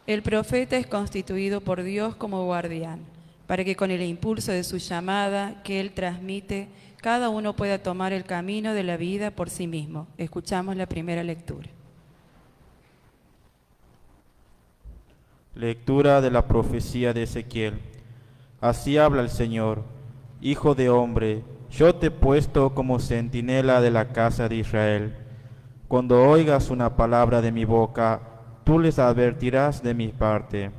El profeta es constituido por Dios como guardián, para que con el impulso de su llamada que él transmite, cada uno pueda tomar el camino de la vida por sí mismo. Escuchamos la primera lectura. Lectura de la profecía de Ezequiel. Así habla el Señor: Hijo de hombre, yo te he puesto como centinela de la casa de Israel. Cuando oigas una palabra de mi boca, tú les advertirás de mi parte.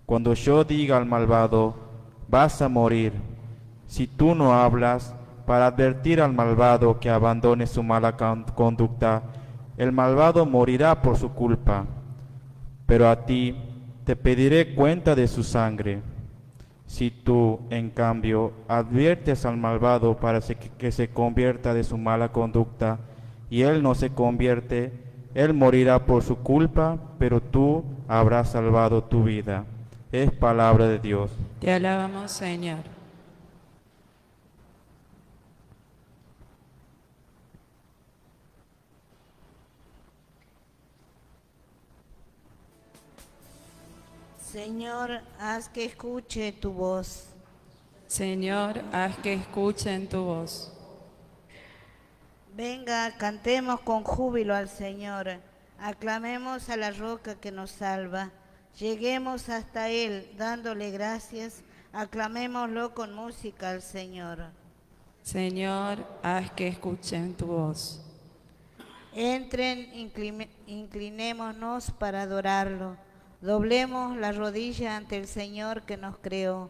Cuando yo diga al malvado, vas a morir, si tú no hablas para advertir al malvado que abandone su mala conducta, el malvado morirá por su culpa. Pero a ti te pediré cuenta de su sangre. Si tú, en cambio, adviertes al malvado para que se convierta de su mala conducta, y él no se convierte, él morirá por su culpa, pero tú habrás salvado tu vida. Es palabra de Dios. Te alabamos, Señor. Señor, haz que escuche tu voz. Señor, haz que escuchen tu voz. Venga, cantemos con júbilo al Señor. Aclamemos a la roca que nos salva. Lleguemos hasta Él dándole gracias. Aclamémoslo con música al Señor. Señor, haz que escuchen tu voz. Entren, inclinémonos para adorarlo. Doblemos la rodilla ante el Señor que nos creó,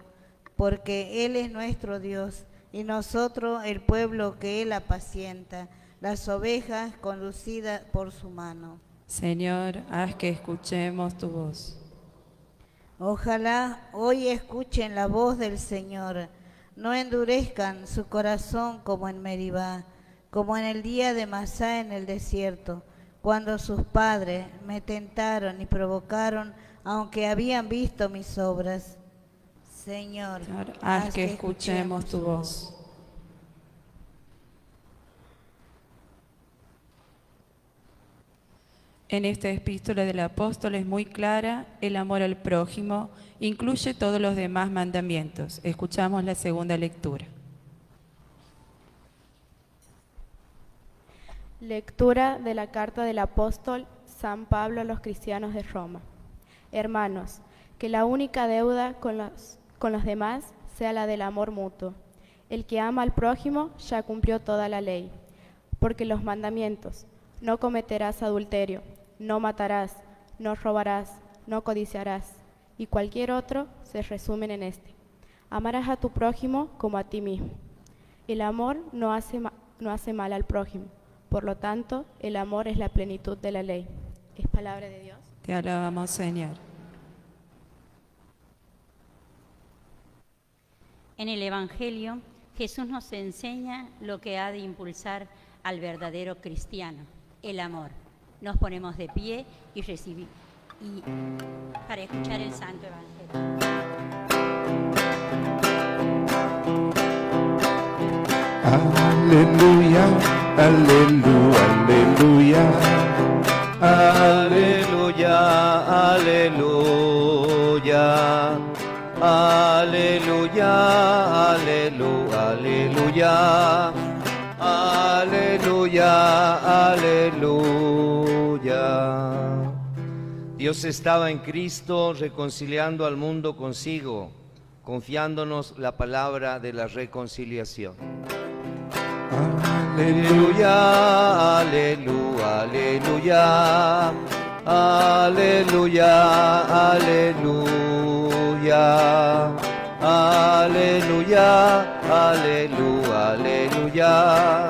porque Él es nuestro Dios y nosotros el pueblo que Él apacienta, las ovejas conducidas por su mano. Señor, haz que escuchemos tu voz. Ojalá hoy escuchen la voz del Señor, no endurezcan su corazón como en Meribá, como en el día de Masá en el desierto, cuando sus padres me tentaron y provocaron, aunque habían visto mis obras. Señor, haz que escuchemos tu voz. En esta epístola del apóstol es muy clara: el amor al prójimo incluye todos los demás mandamientos. Escuchamos la segunda lectura. Lectura de la carta del apóstol San Pablo a los cristianos de Roma. Hermanos, que la única deuda con los demás sea la del amor mutuo. El que ama al prójimo ya cumplió toda la ley, porque los mandamientos: no cometerás adulterio, no matarás, no robarás, no codiciarás, y cualquier otro se resumen en este: amarás a tu prójimo como a ti mismo. El amor no hace mal al prójimo. Por lo tanto, el amor es la plenitud de la ley. Es palabra de Dios. Te alabamos, Señor. En el Evangelio, Jesús nos enseña lo que ha de impulsar al verdadero cristiano: el amor. Nos ponemos de pie y para escuchar el Santo Evangelio. Aleluya, aleluya, aleluya, aleluya, aleluya, aleluya, aleluya, aleluya. Dios estaba en Cristo reconciliando al mundo consigo, confiándonos la palabra de la reconciliación. Aleluya, aleluya, aleluya, aleluya, aleluya, aleluya,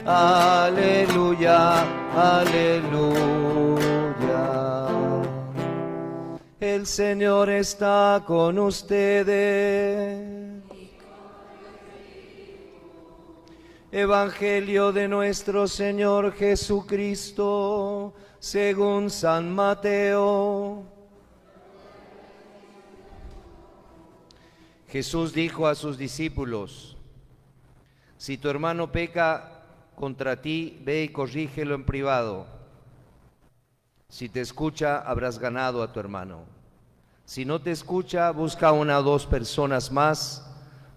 aleluya, aleluya. El Señor está con ustedes. Evangelio de nuestro Señor Jesucristo, según San Mateo. Jesús dijo a sus discípulos: si tu hermano peca contra ti, ve y corrígelo en privado. Si te escucha, habrás ganado a tu hermano. Si no te escucha, busca una o dos personas más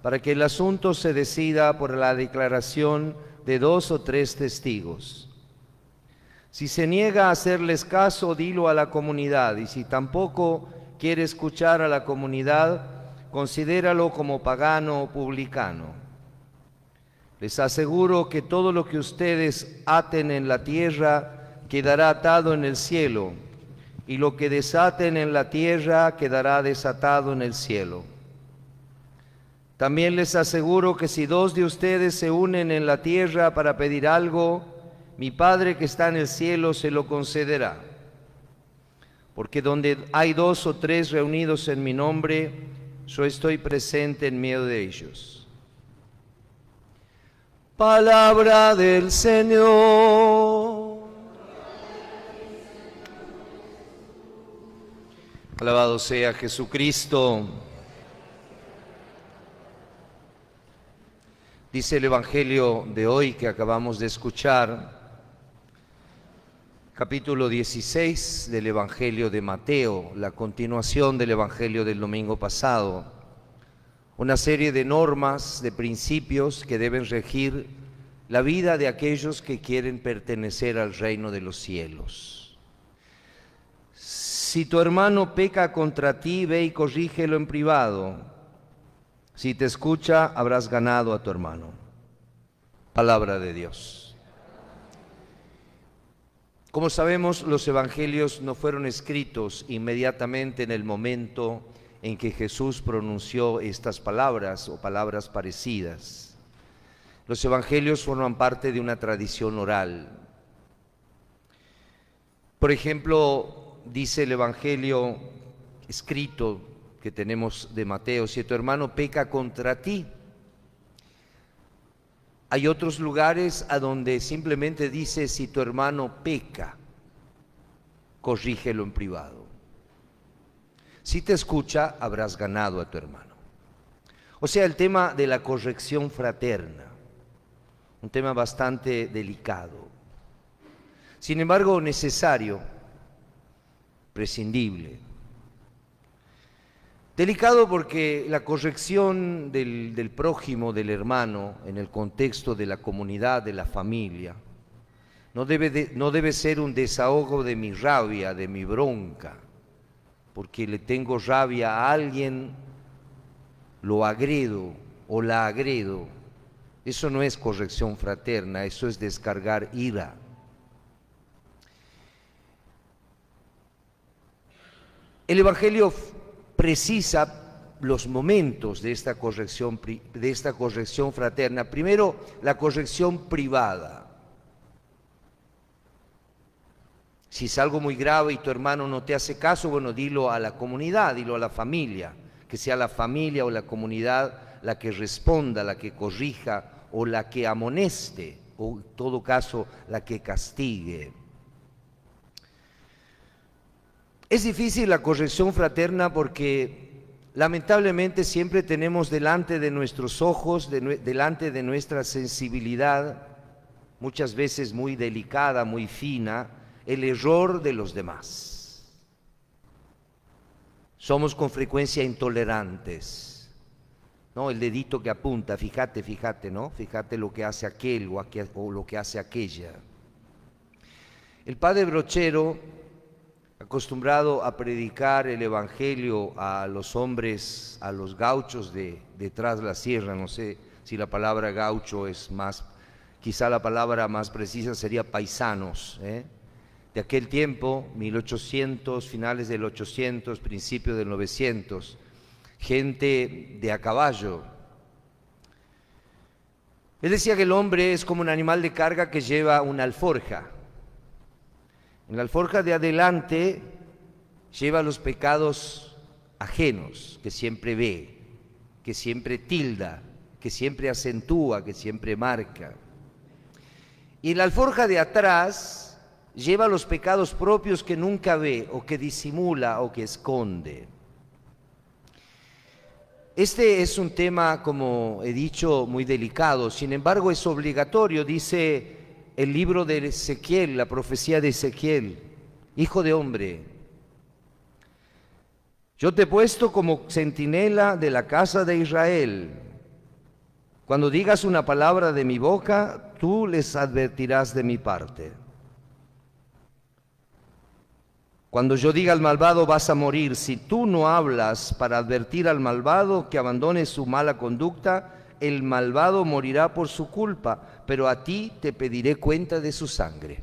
para que el asunto se decida por la declaración de 2 o 3 testigos. Si se niega a hacerles caso, dilo a la comunidad, y si tampoco quiere escuchar a la comunidad, considéralo como pagano o publicano. Les aseguro que todo lo que ustedes aten en la tierra quedará atado en el cielo, y lo que desaten en la tierra quedará desatado en el cielo. También les aseguro que si 2 de ustedes se unen en la tierra para pedir algo, mi Padre que está en el cielo se lo concederá. Porque donde hay 2 o 3 reunidos en mi nombre, yo estoy presente en medio de ellos. Palabra del Señor. Alabado sea Jesucristo. Dice el Evangelio de hoy que acabamos de escuchar, capítulo 16 del Evangelio de Mateo, la continuación del Evangelio del domingo pasado. Una serie de normas, de principios que deben regir la vida de aquellos que quieren pertenecer al reino de los cielos. Si tu hermano peca contra ti, ve y corrígelo en privado. Si te escucha, habrás ganado a tu hermano. Palabra de Dios. Como sabemos, los evangelios no fueron escritos inmediatamente en el momento en que Jesús pronunció estas palabras o palabras parecidas. Los evangelios forman parte de una tradición oral. Por ejemplo, dice el evangelio escrito que tenemos de Mateo: si tu hermano peca contra ti. Hay otros lugares a donde simplemente dice: si tu hermano peca, corrígelo en privado. Si te escucha, habrás ganado a tu hermano. O sea, el tema de la corrección fraterna, un tema bastante delicado. Sin embargo, necesario, prescindible. Delicado porque la corrección del prójimo, del hermano, en el contexto de la comunidad, de la familia, no debe ser un desahogo de mi rabia, de mi bronca, porque le tengo rabia a alguien, lo agredo o la agredo. Eso no es corrección fraterna, eso es descargar ira. El Evangelio precisa los momentos de esta corrección fraterna. Primero, la corrección privada. Si es algo muy grave y tu hermano no te hace caso, bueno, dilo a la comunidad, dilo a la familia, que sea la familia o la comunidad la que responda, la que corrija o la que amoneste, o en todo caso la que castigue. Es difícil la corrección fraterna porque lamentablemente siempre tenemos delante de nuestros ojos, delante de nuestra sensibilidad, muchas veces muy delicada, muy fina, el error de los demás. Somos con frecuencia intolerantes, ¿no? El dedito que apunta, fíjate, ¿no? Fíjate lo que hace aquel o lo que hace aquella. El padre Brochero, acostumbrado a predicar el evangelio a los hombres, a los gauchos de tras la sierra, no sé si la palabra gaucho es más, quizá la palabra más precisa sería paisanos, de aquel tiempo, 1800, finales del 800, principios del 900, gente de a caballo. Él decía que el hombre es como un animal de carga que lleva una alforja. En la alforja de adelante lleva los pecados ajenos, que siempre ve, que siempre tilda, que siempre acentúa, que siempre marca. Y en la alforja de atrás lleva los pecados propios que nunca ve, o que disimula, o que esconde. Este es un tema, como he dicho, muy delicado, sin embargo es obligatorio, dice el libro de Ezequiel, la profecía de Ezequiel, Hijo de hombre, yo te he puesto como centinela de la casa de Israel. Cuando digas una palabra de mi boca, tú les advertirás de mi parte. Cuando yo diga al malvado vas a morir, si tú no hablas para advertir al malvado que abandone su mala conducta, el malvado morirá por su culpa, pero a ti te pediré cuenta de su sangre.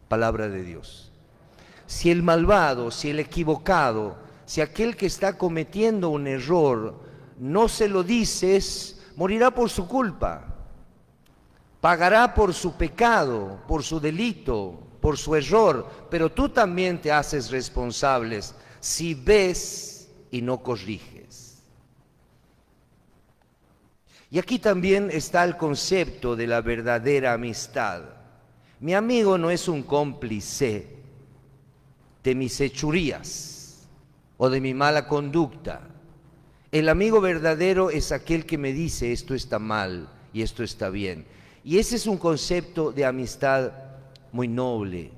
Palabra de Dios. Si el malvado, si el equivocado, si aquel que está cometiendo un error no se lo dices, morirá por su culpa, pagará por su pecado, por su delito, por su error, pero tú también te haces responsables si ves y no corriges. Y aquí también está el concepto de la verdadera amistad. Mi amigo no es un cómplice de mis hechurías o de mi mala conducta. El amigo verdadero es aquel que me dice esto está mal y esto está bien. Y ese es un concepto de amistad muy noble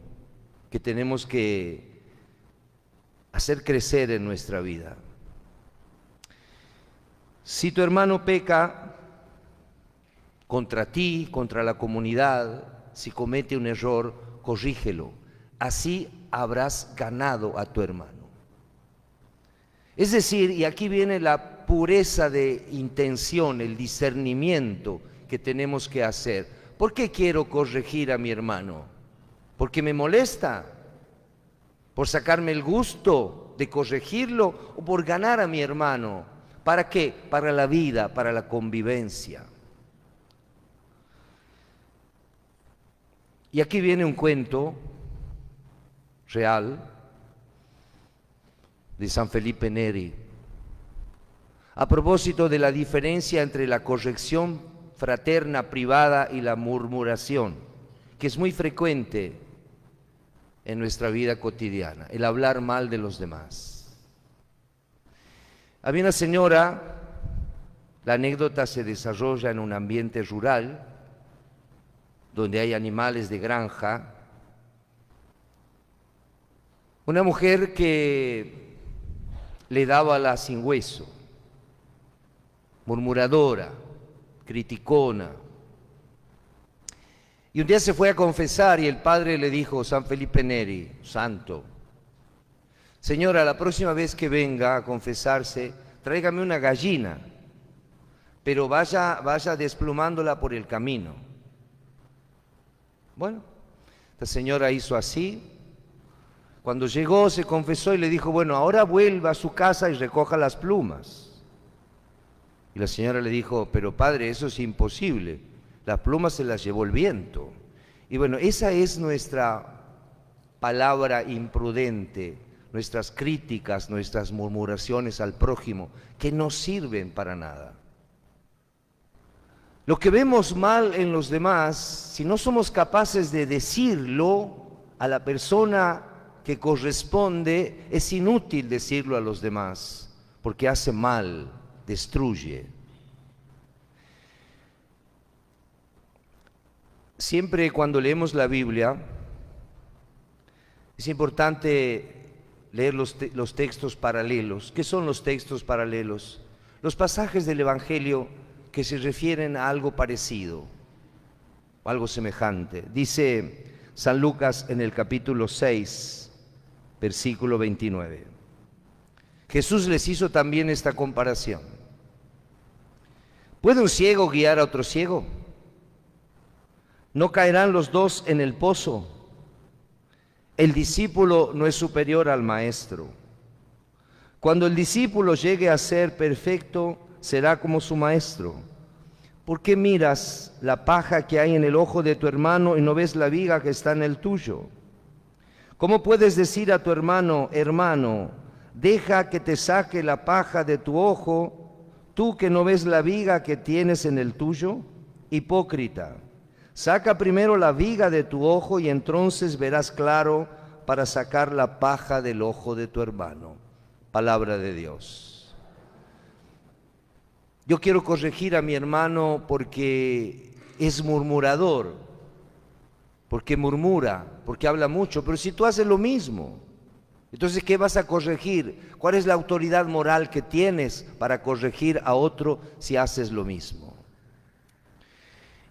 que tenemos que hacer crecer en nuestra vida. Si tu hermano peca contra ti, contra la comunidad, si comete un error, corrígelo. Así habrás ganado a tu hermano. Es decir, y aquí viene la pureza de intención, el discernimiento que tenemos que hacer. ¿Por qué quiero corregir a mi hermano? ¿Porque me molesta? ¿Por sacarme el gusto de corregirlo o por ganar a mi hermano? ¿Para qué? Para la vida, para la convivencia. Y aquí viene un cuento real de San Felipe Neri, a propósito de la diferencia entre la corrección fraterna privada y la murmuración, que es muy frecuente en nuestra vida cotidiana, el hablar mal de los demás. Había una señora, la anécdota se desarrolla en un ambiente rural, donde hay animales de granja, una mujer que le daba la sin hueso, murmuradora, criticona. Y un día se fue a confesar y el padre le dijo, San Felipe Neri, santo, señora, la próxima vez que venga a confesarse, tráigame una gallina, pero vaya desplumándola por el camino. Bueno, la señora hizo así. Cuando llegó se confesó y le dijo, bueno, ahora vuelva a su casa y recoja las plumas. Y la señora le dijo, pero padre, eso es imposible, las plumas se las llevó el viento. Y bueno, esa es nuestra palabra imprudente, nuestras críticas, nuestras murmuraciones al prójimo, que no sirven para nada. Lo que vemos mal en los demás, si no somos capaces de decirlo a la persona que corresponde, es inútil decirlo a los demás, porque hace mal, destruye. Siempre cuando leemos la Biblia, es importante leer los textos paralelos. ¿Qué son los textos paralelos? Los pasajes del Evangelio que se refieren a algo parecido, o algo semejante. Dice San Lucas en el capítulo 6, versículo 29. Jesús les hizo también esta comparación. ¿Puede un ciego guiar a otro ciego? ¿No caerán los dos en el pozo? El discípulo no es superior al maestro. Cuando el discípulo llegue a ser perfecto, será como su maestro. ¿Por qué miras la paja que hay en el ojo de tu hermano y no ves la viga que está en el tuyo? ¿Cómo puedes decir a tu hermano, hermano, deja que te saque la paja de tu ojo, tú que no ves la viga que tienes en el tuyo? Hipócrita, saca primero la viga de tu ojo y entonces verás claro para sacar la paja del ojo de tu hermano. Palabra de Dios. Yo quiero corregir a mi hermano porque es murmurador, porque murmura, porque habla mucho, pero si tú haces lo mismo, entonces ¿qué vas a corregir? ¿Cuál es la autoridad moral que tienes para corregir a otro si haces lo mismo?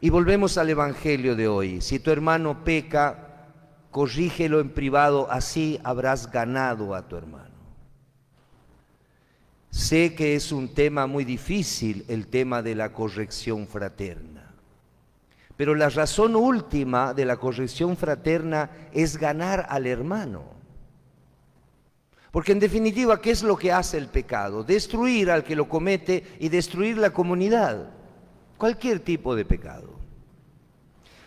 Y volvemos al Evangelio de hoy. Si tu hermano peca, corrígelo en privado, así habrás ganado a tu hermano. Sé que es un tema muy difícil, el tema de la corrección fraterna. Pero la razón última de la corrección fraterna es ganar al hermano. Porque en definitiva, ¿qué es lo que hace el pecado? Destruir al que lo comete y destruir la comunidad. Cualquier tipo de pecado.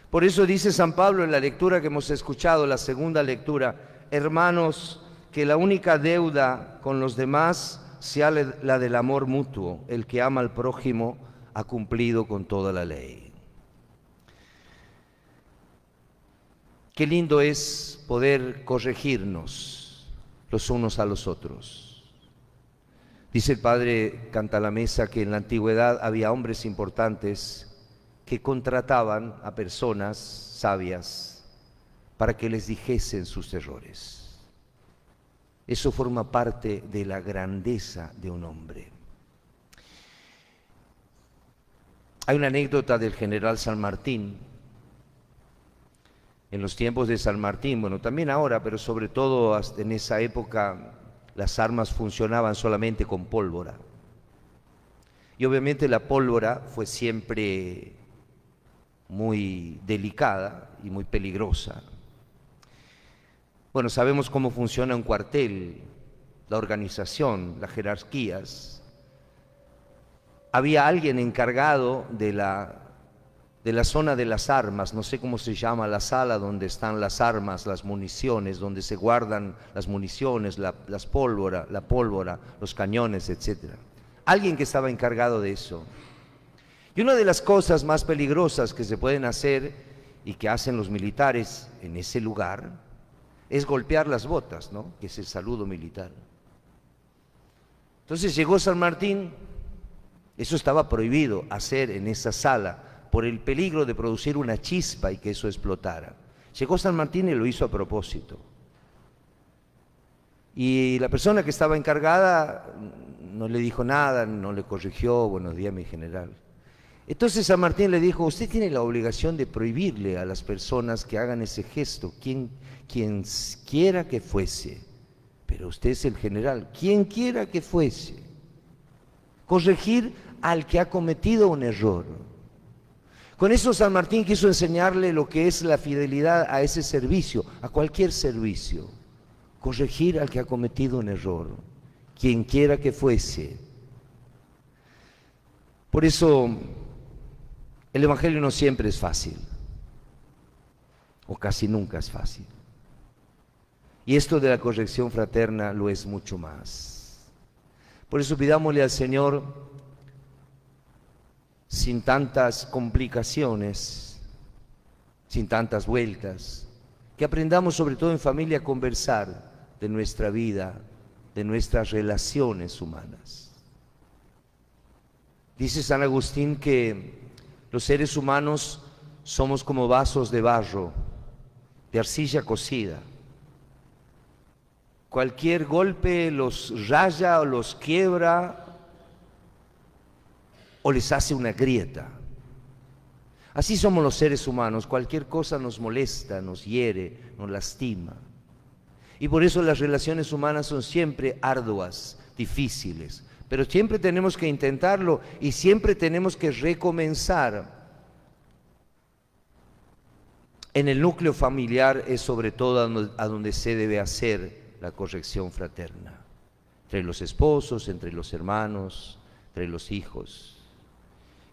Por eso dice San Pablo en la lectura que hemos escuchado, la segunda lectura: hermanos, que la única deuda con los demás sea la del amor mutuo. El que ama al prójimo ha cumplido con toda la ley. Qué lindo es poder corregirnos los unos a los otros. Dice el padre Cantalamessa que en la antigüedad había hombres importantes que contrataban a personas sabias para que les dijesen sus errores. Eso forma parte de la grandeza de un hombre. Hay una anécdota del general San Martín. En los tiempos de San Martín, bueno, también ahora, pero sobre todo en esa época, las armas funcionaban solamente con pólvora. Y obviamente la pólvora fue siempre muy delicada y muy peligrosa. Bueno, sabemos cómo funciona un cuartel, la organización, las jerarquías. Había alguien encargado de la zona de las armas, no sé cómo se llama, la sala donde están las armas, las municiones, donde se guardan las municiones, la pólvora, los cañones, etc. Alguien que estaba encargado de eso. Y una de las cosas más peligrosas que se pueden hacer y que hacen los militares en ese lugar es golpear las botas, ¿no? Que es el saludo militar. Entonces llegó San Martín, eso estaba prohibido hacer en esa sala, por el peligro de producir una chispa y que eso explotara. Llegó San Martín y lo hizo a propósito. Y la persona que estaba encargada no le dijo nada, no le corrigió: buenos días, mi general. Entonces San Martín le dijo: usted tiene la obligación de prohibirle a las personas que hagan ese gesto, quien quiera que fuese, pero usted es el general, quien quiera que fuese, corregir al que ha cometido un error. Con eso San Martín quiso enseñarle lo que es la fidelidad a ese servicio, a cualquier servicio. Corregir al que ha cometido un error, quien quiera que fuese. Por eso el Evangelio no siempre es fácil, o casi nunca es fácil. Y esto de la corrección fraterna lo es mucho más. Por eso pidámosle al Señor, sin tantas complicaciones, sin tantas vueltas, que aprendamos sobre todo en familia a conversar de nuestra vida, de nuestras relaciones humanas. Dice San Agustín que los seres humanos somos como vasos de barro, de arcilla cocida. Cualquier golpe los raya o los quiebra o les hace una grieta. Así somos los seres humanos, cualquier cosa nos molesta, nos hiere, nos lastima. Y por eso las relaciones humanas son siempre arduas, difíciles, pero siempre tenemos que intentarlo y siempre tenemos que recomenzar. En el núcleo familiar es sobre todo a donde se debe hacer la corrección fraterna, entre los esposos, entre los hermanos, entre los hijos.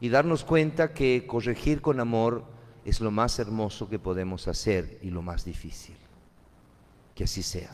Y darnos cuenta que corregir con amor es lo más hermoso que podemos hacer y lo más difícil. Que así sea.